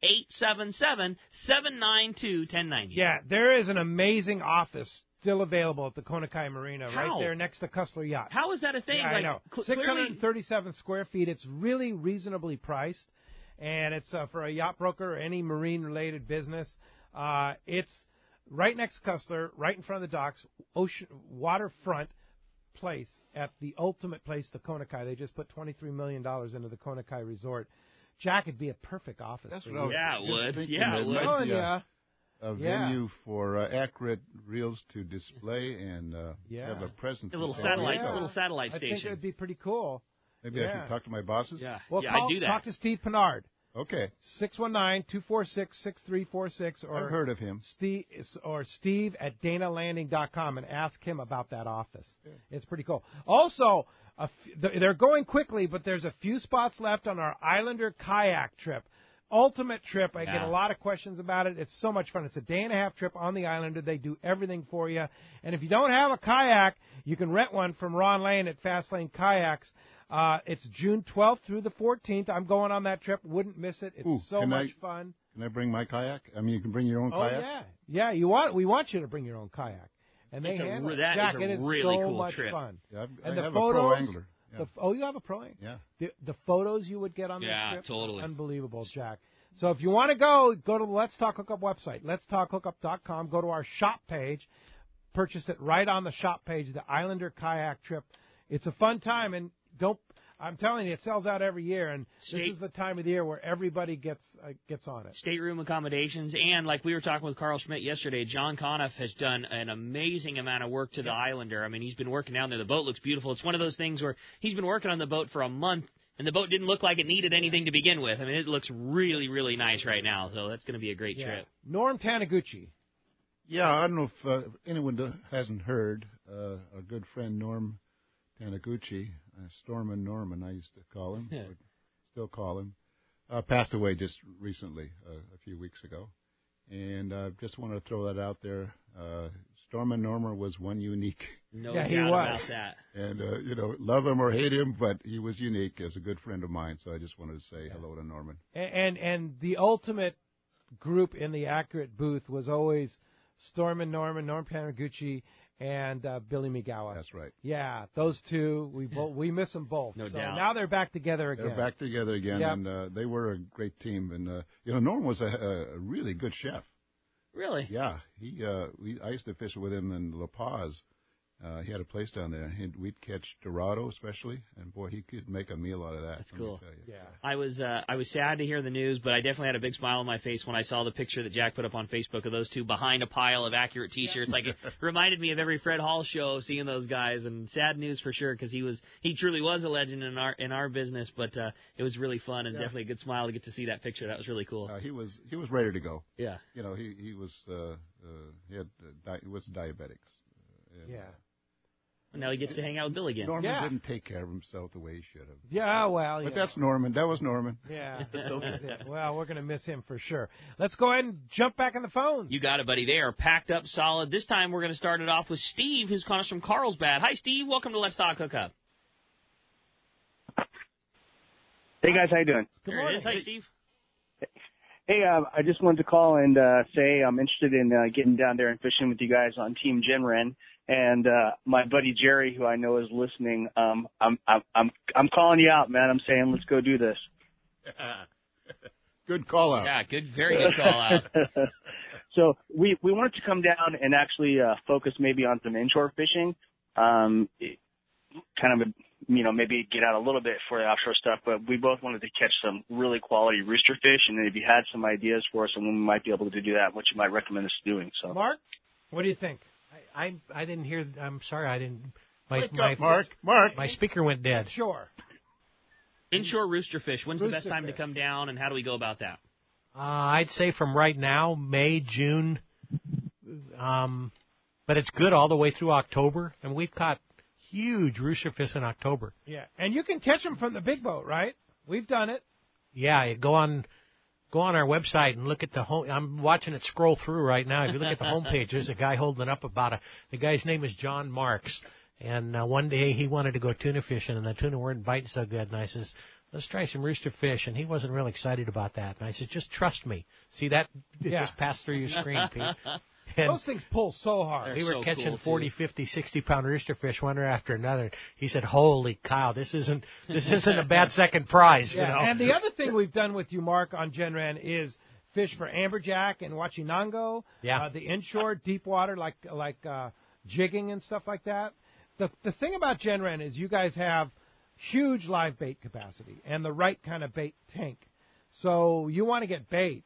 877-792-1090. Yeah, there is an amazing office still available at the Konakai Marina, right there next to Cussler Yacht. How is that a thing? Yeah, I know. 637 square feet. It's really reasonably priced, and it's for a yacht broker or any marine-related business. It's right next to Cussler, right in front of the docks, ocean waterfront place at the ultimate place, the Konakai. They just put $23 million into the Konakai Resort. Jack, it'd be a perfect office for you. Yeah, it would. It a venue for accurate reels to display and have a presence. A little in satellite I station. think it would be pretty cool. Maybe I should talk to my bosses? Yeah, Well, I'd do that. Talk to Steve Pinard. Okay. 619-246-6346. I've heard of him. Steve at danalanding.com and ask him about that office. Yeah. It's pretty cool. Also, they're going quickly, but there's a few spots left on our Islander kayak trip. Ultimate trip. I get a lot of questions about it. It's so much fun. It's a day-and-a-half trip on the Islander. They do everything for you. And if you don't have a kayak, you can rent one from Ron Lane at Fast Lane Kayaks. It's June 12th through the 14th. I'm going on that trip. Wouldn't miss it. It's so much fun. Can I bring my kayak? I mean, you can bring your own kayak? Yeah. We want you to bring your own kayak. And they handle it. Jack, it is really so cool much trip. fun. Yeah, and I the have photos, a pro angler. Yeah. You have a pro angler? Yeah. The photos you would get on this trip? Totally. Unbelievable, Jack. So if you want to go to the Let's Talk Hookup website, letstalkhookup.com, go to our shop page, purchase it right on the shop page, the Islander kayak trip. It's a fun time, and I'm telling you, it sells out every year, and this is the time of the year where everybody gets on it. Stateroom accommodations, and like we were talking with Carl Schmidt yesterday, John Conniff has done an amazing amount of work to the Islander. I mean, he's been working down there. The boat looks beautiful. It's one of those things where he's been working on the boat for a month, and the boat didn't look like it needed anything to begin with. I mean, it looks really, really nice right now, so that's going to be a great trip. Norm Taniguchi. Yeah, I don't know if anyone hasn't heard, our good friend Norm Taniguchi, Stormin' Norman, I used to call him, or still call him, passed away just recently, a few weeks ago. And I just want to throw that out there. Stormin' Norman was one unique. No doubt about that. And, love him or hate him, but he was unique as a good friend of mine. So I just wanted to say hello to Norman. And the ultimate group in the Accurate booth was always Stormin' Norman, Norm Taniguchi, and Billy Migawa. That's right. Yeah, those two, we miss them both. No so doubt. Now they're back together again. They're back together again, and they were a great team. And, Norm was a really good chef. Really? Yeah. I used to fish with him in La Paz. He had a place down there. We'd catch Dorado, especially, and boy, he could make a meal out of that. That's cool. Yeah. I was sad to hear the news, but I definitely had a big smile on my face when I saw the picture that Jack put up on Facebook of those two behind a pile of Accurate T-shirts. Like it reminded me of every Fred Hall show, seeing those guys. And sad news for sure, because he truly was a legend in our business. But it was really fun and definitely a good smile to get to see that picture. That was really cool. He was ready to go. Yeah. He was he was diabetics. And now he gets to hang out with Bill again. Norman didn't take care of himself the way he should have. Yeah, well, But that's Norman. That was Norman. Yeah. Well, we're going to miss him for sure. Let's go ahead and jump back in the phones. You got it, buddy. They are packed up solid. This time we're going to start it off with Steve, who's calling us from Carlsbad. Hi, Steve. Welcome to Let's Talk Hookup. Hey, guys. How you doing? Good morning. Hi, Steve. Hey, I just wanted to call and say I'm interested in getting down there and fishing with you guys on Team Genren. And my buddy Jerry, who I know is listening, I'm calling you out, man. I'm saying let's go do this. Good call out. Yeah, very good call out. So we wanted to come down and actually focus maybe on some inshore fishing, maybe get out a little bit for the offshore stuff. But we both wanted to catch some really quality rooster fish, and if you had some ideas for us on when we might be able to do that, what you might recommend us doing. So, Mark, what do you think? I didn't hear. I'm sorry, I didn't. Wake up, Mark. My speaker went dead. Sure. Inshore rooster fish. When's the best time to come down, and how do we go about that? I'd say from right now, May, June. But it's good all the way through October, and we've caught huge rooster fish in October. Yeah, and you can catch them from the big boat, right? We've done it. Yeah, you go on our website and look at the home. I'm watching it scroll through right now. If you look at the homepage, there's a guy holding up the guy's name is John Marks. And one day he wanted to go tuna fishing, and the tuna weren't biting so good. And I says, let's try some rooster fish. And he wasn't really excited about that. And I said, just trust me. See that? It just passed through your screen, Pete. And those things pull so hard. We were catching 40, 50, 60-pound rooster fish one after another. He said, holy cow, this isn't a bad second prize. Yeah. You know? And the other thing we've done with you, Mark, on Genren is fish for amberjack and Huachinango. Yeah. The inshore, deep water, like jigging and stuff like that. The thing about Genren is you guys have huge live bait capacity and the right kind of bait tank. So you want to get bait.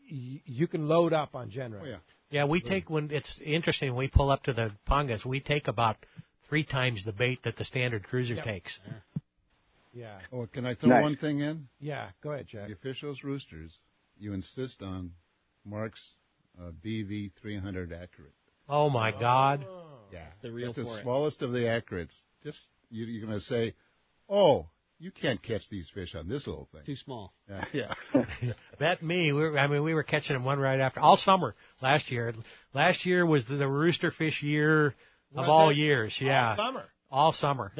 you can load up on Gen-Ren. Oh, yeah. Yeah, we take when it's interesting. When we pull up to the pongas, we take about 3 times the bait that the standard cruiser takes. Yeah. Oh, can I throw one thing in? Yeah, go ahead, Jack. You fish those roosters, you insist on Mark's BV 300 accurate. Oh my God! Yeah, the real that's the smallest of the accurates. Just you're going to say, "Oh, you can't catch these fish on this little thing. Too small." Yeah. Bet me. We were catching them one right after all summer last year. Last year was the rooster fish year of all years. Yeah, all summer.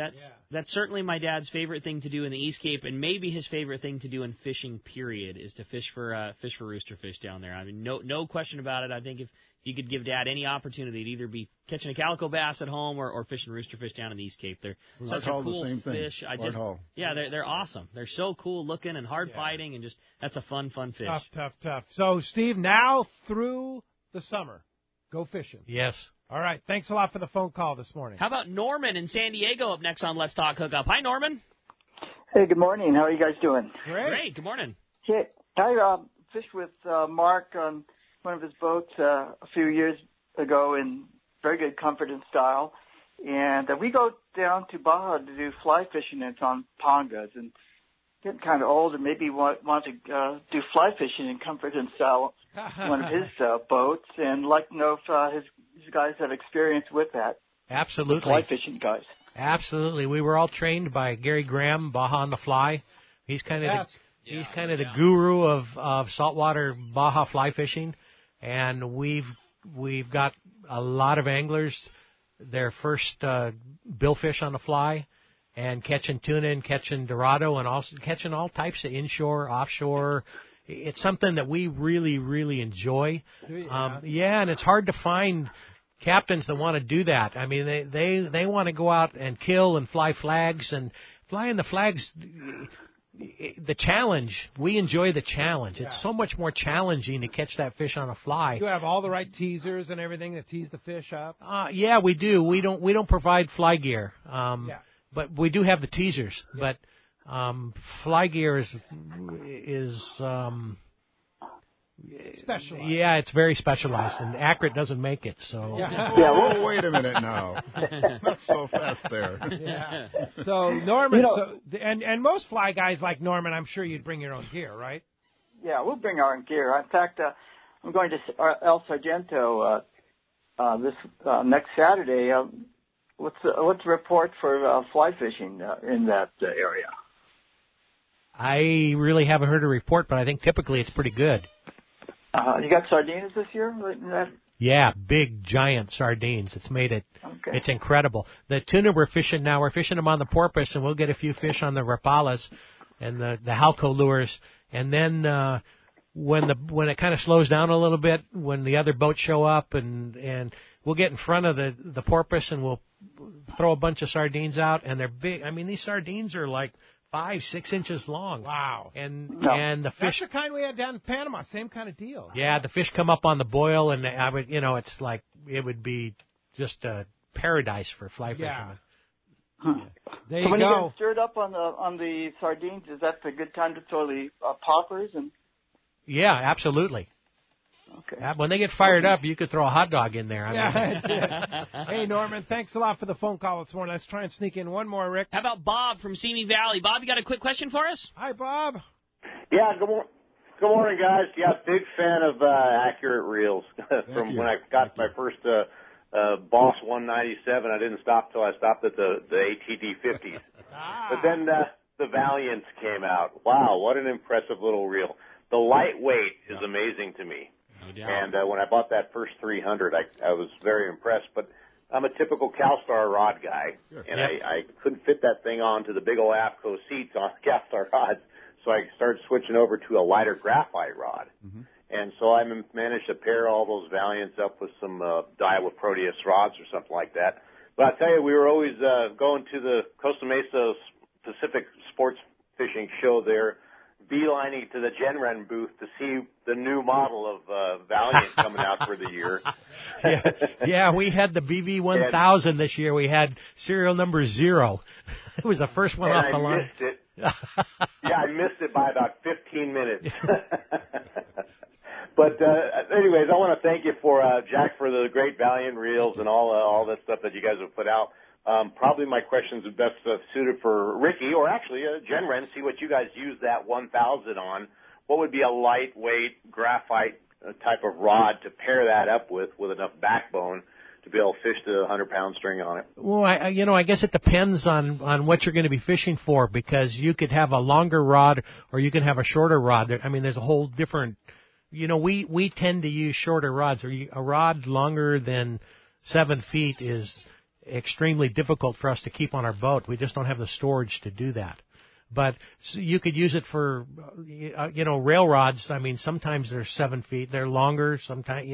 That's certainly my dad's favorite thing to do in the East Cape, and maybe his favorite thing to do in fishing. Period is to fish for rooster fish down there. I mean, no question about it. I think if you could give Dad any opportunity to either be catching a calico bass at home or fishing rooster fish down in the East Cape, they're such a cool fish. They're awesome. They're so cool looking and hard fighting, and just that's a fun fish. Tough. So, Steve, now through the summer, go fishing. Yes. All right. Thanks a lot for the phone call this morning. How about Norman in San Diego up next on Let's Talk Hookup? Hi, Norman. Hey, good morning. How are you guys doing? Great. Good morning. Okay. I fished with Mark on one of his boats a few years ago in very good comfort and style. And we go down to Baja to do fly fishing. It's on pongas. And getting kind of old and maybe want to do fly fishing in comfort and style one of his boats. And like to know if his guys have experience with that. Absolutely. Fly fishing guys. Absolutely. We were all trained by Gary Graham, Baja on the Fly. He's kind of the guru of saltwater Baja fly fishing, and we've got a lot of anglers their first billfish on the fly, and catching tuna and catching dorado, and also catching all types of inshore, offshore. It's something that we really, really enjoy. And it's hard to find captains that want to do that. I mean, they want to go out and kill and fly flags, and flying the flags, the challenge. We enjoy the challenge. It's so much more challenging to catch that fish on a fly. You have all the right teasers and everything that tease the fish up. Yeah, we do. We don't provide fly gear, but we do have the teasers. But fly gear is specialized. Yeah, it's very specialized, and Accurate doesn't make it. So well, wait a minute now. Not so fast there. Yeah. So Norman, and most fly guys like Norman, I'm sure you'd bring your own gear, right? Yeah, we'll bring our own gear. In fact, I'm going to El Sargento this next Saturday. What's the report for fly fishing in that area? I really haven't heard a report, but I think typically it's pretty good. You got sardines this year? Yeah, big, giant sardines. It's made it. Okay. It's incredible. The tuna we're fishing now, we're fishing them on the porpoise, and we'll get a few fish on the rapalas and the halco lures. And then when it kind of slows down a little bit, when the other boats show up, and we'll get in front of the porpoise, and we'll throw a bunch of sardines out, and they're big. I mean, these sardines are like 5-6 inches long. Wow. And the fish. That's the kind we had down in Panama. Same kind of deal. Yeah, the fish come up on the boil, and it's like it would be just a paradise for fly fishermen. Yeah. There you when go. you get stirred up on the sardines, is that a good time to throw the poppers? Yeah, absolutely. Okay. When they get fired up, you could throw a hot dog in there. Hey, Norman, thanks a lot for the phone call this morning. Let's try and sneak in one more, Rick. How about Bob from Simi Valley? Bob, you got a quick question for us? Hi, Bob. Yeah, good morning, guys. Yeah, big fan of Accurate reels. From when I got my first Boss 197, I didn't stop till I stopped at the ATD 50s. But then the Valiants came out. Wow, what an impressive little reel. The lightweight is amazing to me. And when I bought that first 300, I was very impressed. But I'm a typical CalStar rod guy, and I couldn't fit that thing onto the big old APCO seats on CalStar rods, so I started switching over to a lighter graphite rod. Mm-hmm. And so I managed to pair all those Valiants up with some Daiwa Proteus rods or something like that. But I tell you, we were always going to the Costa Mesa Pacific Sports Fishing show there, beelining to the Gen-Ren booth to see the new model of Valiant coming out for the year. Yeah, we had the BV1000 this year. We had serial number 0. It was the first one off the line. I missed it. I missed it by about 15 minutes. But anyways, I want to thank you for Jack for the great Valiant reels and all that stuff that you guys have put out. Probably my questions are best suited for Ricky, or actually Jen Wren. See what you guys use that 1,000 on. What would be a lightweight graphite type of rod to pair that up with enough backbone to be able to fish the 100-pound string on it? Well, I guess it depends on what you're going to be fishing for, because you could have a longer rod or you can have a shorter rod. I mean, there's a whole different. We tend to use shorter rods. A rod longer than 7 feet is extremely difficult for us to keep on our boat. We just don't have the storage to do that. But you could use it for, rail rods. I mean, sometimes they're 7 feet. They're longer. Sometimes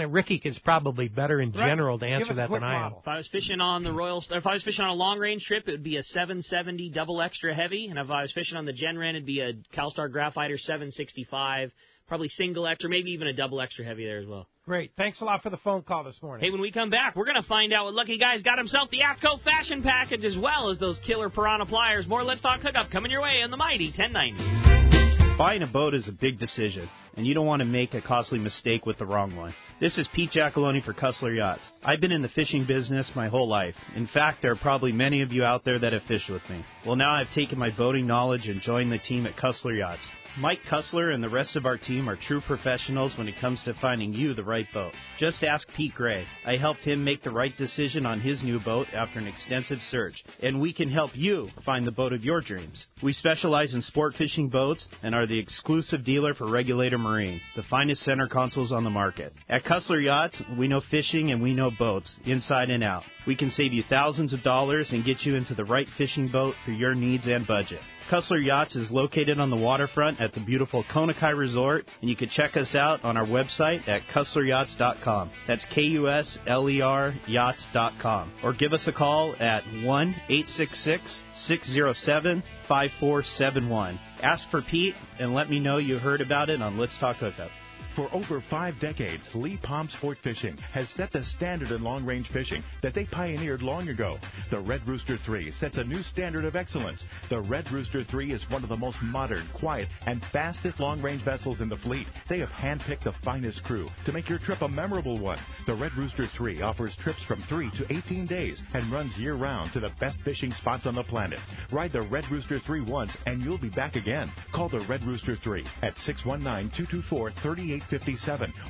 Ricky is probably better in general to answer that than I am. If I was fishing on the if I was fishing on a long range trip, it would be a 770 double extra heavy. And if I was fishing on the Jen Wren, it'd be a CalStar Graphiter 765, probably single extra, maybe even a double extra heavy there as well. Great. Thanks a lot for the phone call this morning. Hey, when we come back, we're going to find out what Lucky Guy's got himself the AFTCO Fashion Package, as well as those killer piranha pliers. More Let's Talk Hookup coming your way on the mighty 1090. Buying a boat is a big decision, and you don't want to make a costly mistake with the wrong one. This is Pete Giacalone for Cussler Yachts. I've been in the fishing business my whole life. In fact, there are probably many of you out there that have fished with me. Well, now I've taken my boating knowledge and joined the team at Cussler Yachts. Mike Cussler and the rest of our team are true professionals when it comes to finding you the right boat. Just ask Pete Gray. I helped him make the right decision on his new boat after an extensive search, and we can help you find the boat of your dreams. We specialize in sport fishing boats and are the exclusive dealer for Regulator Marine, the finest center consoles on the market. At Cussler Yachts, we know fishing and we know boats, inside and out. We can save you thousands of dollars and get you into the right fishing boat for your needs and budget. Cussler Yachts is located on the waterfront at the beautiful Konakai Resort, and you can check us out on our website at CusslerYachts.com. That's KUSLER Yachts.com. Or give us a call at 1-866-607-5471. Ask for Pete and let me know you heard about it on Let's Talk Hookup. For over 5 decades, Lee Palm Sport Fishing has set the standard in long-range fishing that they pioneered long ago. The Red Rooster 3 sets a new standard of excellence. The Red Rooster 3 is one of the most modern, quiet, and fastest long-range vessels in the fleet. They have handpicked the finest crew to make your trip a memorable one. The Red Rooster 3 offers trips from 3 to 18 days and runs year-round to the best fishing spots on the planet. Ride the Red Rooster 3 once and you'll be back again. Call the Red Rooster 3 at 619-224-3857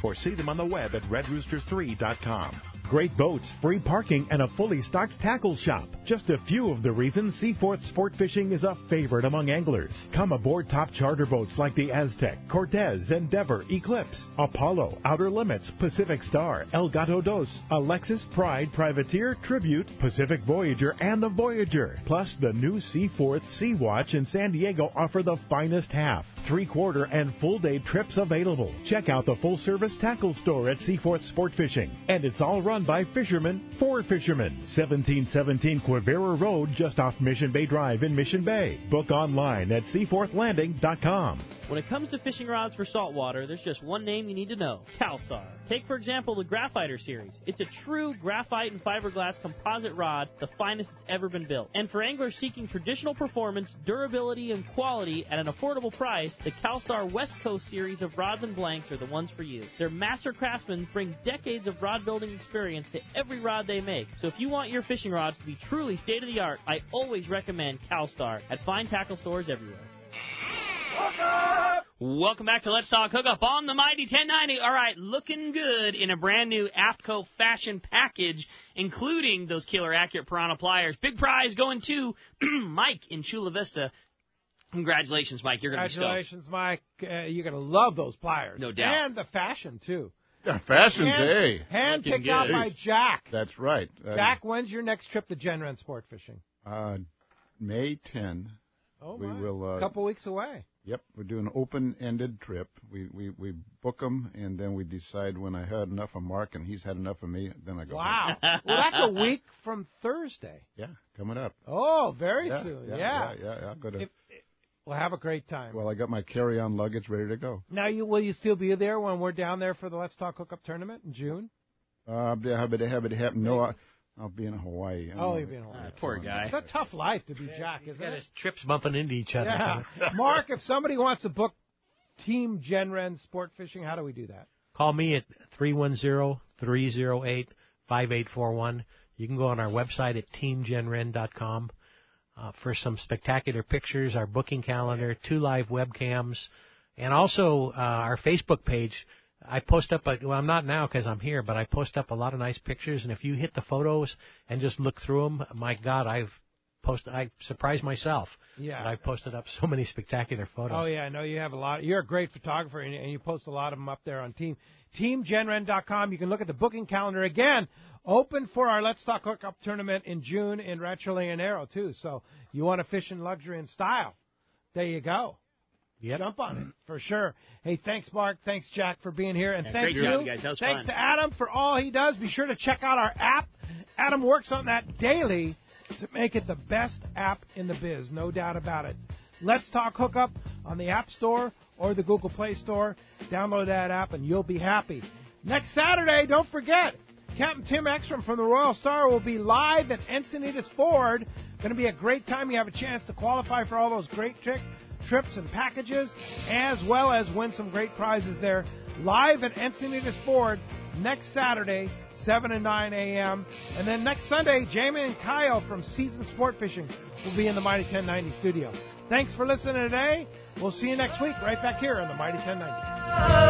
or see them on the web at redrooster3.com. Great boats, free parking, and a fully stocked tackle shop. Just a few of the reasons Seaforth Sport Fishing is a favorite among anglers. Come aboard top charter boats like the Aztec, Cortez, Endeavor, Eclipse, Apollo, Outer Limits, Pacific Star, El Gato Dos, Alexis, Pride, Privateer, Tribute, Pacific Voyager, and the Voyager. Plus, the new Seaforth Sea Watch in San Diego offer the finest half, 3/4, and full-day trips available. Check out the full-service tackle store at Seaforth Sport Fishing. And it's all run by fishermen for fishermen. 1717 Quivira Road, just off Mission Bay Drive in Mission Bay. Book online at seaforthlanding.com. When it comes to fishing rods for saltwater, there's just one name you need to know: CalStar. Take, for example, the Graphiter series. It's a true graphite and fiberglass composite rod, the finest it's ever been built. And for anglers seeking traditional performance, durability, and quality at an affordable price, the CalStar West Coast series of rods and blanks are the ones for you. Their master craftsmen bring decades of rod building experience to every rod they make. So if you want your fishing rods to be truly state-of-the-art, I always recommend CalStar at fine tackle stores everywhere. Welcome back to Let's Talk Hookup on the Mighty 1090. All right, looking good in a brand new AFTCO Fashion Package, including those killer accurate piranha pliers. Big prize going to Mike in Chula Vista. Congratulations, Mike. You're going to be stoked. Congratulations, Mike. You're going to love those pliers. No doubt. And the fashion, too. Yeah, fashion's A. Hand-picked out by Jack. That's right. Jack, when's your next trip to Jen Wren Sport Fishing? May 10. Oh, we my. will. A couple weeks away. Yep, we're doing an open-ended trip. We book them, and then we decide when I had enough of Mark and he's had enough of me, then I go. Wow. Well, that's a week from Thursday. Yeah, coming up. Oh, very soon. Yeah. I'll go to. We'll have a great time. Well, I got my carry-on luggage ready to go. Now, will you still be there when we're down there for the Let's Talk Hookup tournament in June? Have it happen. No, I'll be in Hawaii. You'll be in Hawaii. Poor guy. It's a tough life to be Jack, isn't it? His trips bumping into each other. Yeah. Mark, if somebody wants to book Team Genren Sport Fishing. How do we do that? Call me at 310-308-5841. You can go on our website at teamgenren.com for some spectacular pictures, our booking calendar, 2 live webcams, and also our Facebook page. I post up, I'm not now because I'm here, but I post up a lot of nice pictures, and if you hit the photos and just look through them, my God, I surprised myself. Yeah. I've posted up so many spectacular photos. Oh, yeah, I know you have a lot. You're a great photographer, and you post a lot of them up there on teamgenren.com. You can look at the booking calendar. Again, open for our Let's Talk Hookup tournament in June in Rancho Leonero, too. So you want to fish in luxury and style. There you go. Yep. Jump on it, for sure. Hey, thanks, Mark. Thanks, Jack, for being here. And thank you. Great job, guys. That was thanks fun. to Adam for all he does. Be sure to check out our app. Adam works on that daily to make it the best app in the biz, no doubt about it. Let's Talk Hookup on the App Store or the Google Play Store. Download that app and you'll be happy. Next Saturday, don't forget, Captain Tim Ekstrom from the Royal Star will be live at Encinitas Ford. Going to be a great time. You have a chance to qualify for all those great trips and packages, as well as win some great prizes there. Live at Encinitas Ford next Saturday, 7 and 9 a.m. And then next Sunday, Jamie and Kyle from Seasoned Sport Fishing will be in the Mighty 1090 studio. Thanks for listening today. We'll see you next week right back here on the Mighty 1090.